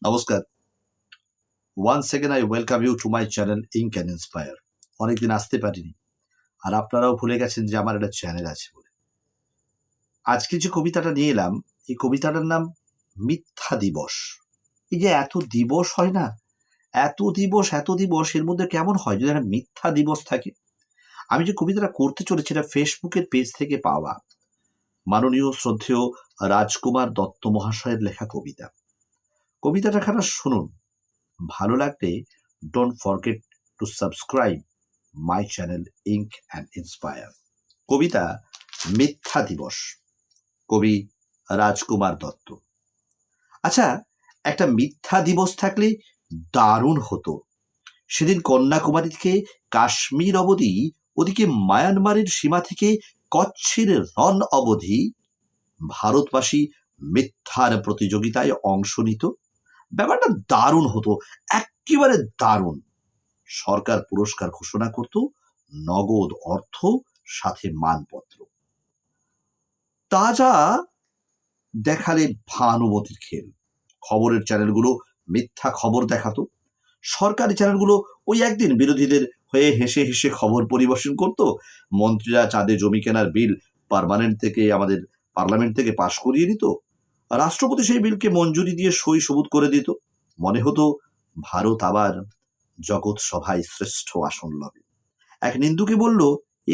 নমস্কার। Once again I welcome you to my channel ink and Inspire. অনেকদিন আসতে পারিনি, আর আপনারাও ভুলে গেছেন যে আমার একটা চ্যানেল আছে বলে। আজকে যে কবিতাটা নিয়ে এলাম, এই কবিতাটার নাম মিথ্যা দিবস। এই যে এত দিবস হয় না, এত দিবস এর মধ্যে কেমন হয় যদি একটা মিথ্যা দিবস থাকে। আমি যে কবিতাটা করতে চলেছি এটা ফেসবুকের পেজ থেকে পাওয়া, মাননীয় শ্রদ্ধেয় রাজকুমার দত্ত মহাশয়ের লেখা কবিতা। কবিতাটা খানা শুনুন, ভালো লাগলে don't forget to subscribe my channel ink and inspire. কবিতা মিথ্যা দিবস, কবি রাজকুমার দত্ত। আচ্ছা, একটা মিথ্যা দিবস থাকলে দারুণ হতো। সেদিন কন্যাকুমারী থেকে কাশ্মীর অবধি, ওদিকে মায়ানমারের সীমা থেকে কচ্ছের রণ অবধি ভারতবাসী মিথ্যার প্রতিযোগিতায় অংশ নিত। ব্যাপারটা দারুণ হতো, একেবারে দারুণ। সরকার পুরস্কার ঘোষণা করত, নগদ অর্থ সাথে মানপত্র। তাজা দেখালে ভানুমতির খেল। খবরের চ্যানেলগুলো মিথ্যা খবর দেখাতো, সরকারি চ্যানেলগুলো ওই একদিন বিরোধীদের হয়ে হেসে হেসে খবর পরিবেশন করত। মন্ত্রীরা চাঁদে জমি কেনার বিল আমাদের পার্লামেন্ট থেকে পাশ করিয়ে দিত। রাষ্ট্রপতি সেই বিলকে মঞ্জুরি দিয়ে সই সবুত করে দিত। মনে হতো ভারত আবার জগৎ সভায় শ্রেষ্ঠ আসন লবে। এক নিন্দুকে বলল,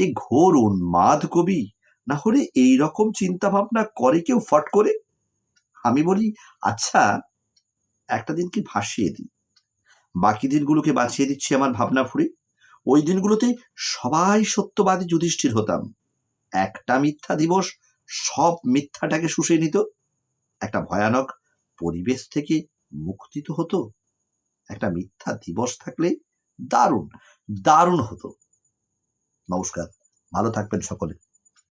এ ঘোর উন্মাদ কবি, না হলে এইরকম চিন্তা ভাবনা করে কেউ ফট করে? আমি বলি, আচ্ছা, একটা দিন কি ভাসিয়ে দিই, বাকি দিনগুলোকে বাঁচিয়ে দিচ্ছি আমার ভাবনা ফুরে। ওই দিনগুলোতে সবাই সত্যবাদী যুধিষ্ঠির হতাম। একটা মিথ্যা দিবস সব মিথ্যাটাকে শুষে নিত। একটা ভয়ানক পরিবেশ থেকে মুক্তি তো হতো। একটা মিথ্যা দিবস থাকলে দারুণ দারুণ হতো। নমস্কার, ভালো থাকবেন সকলে।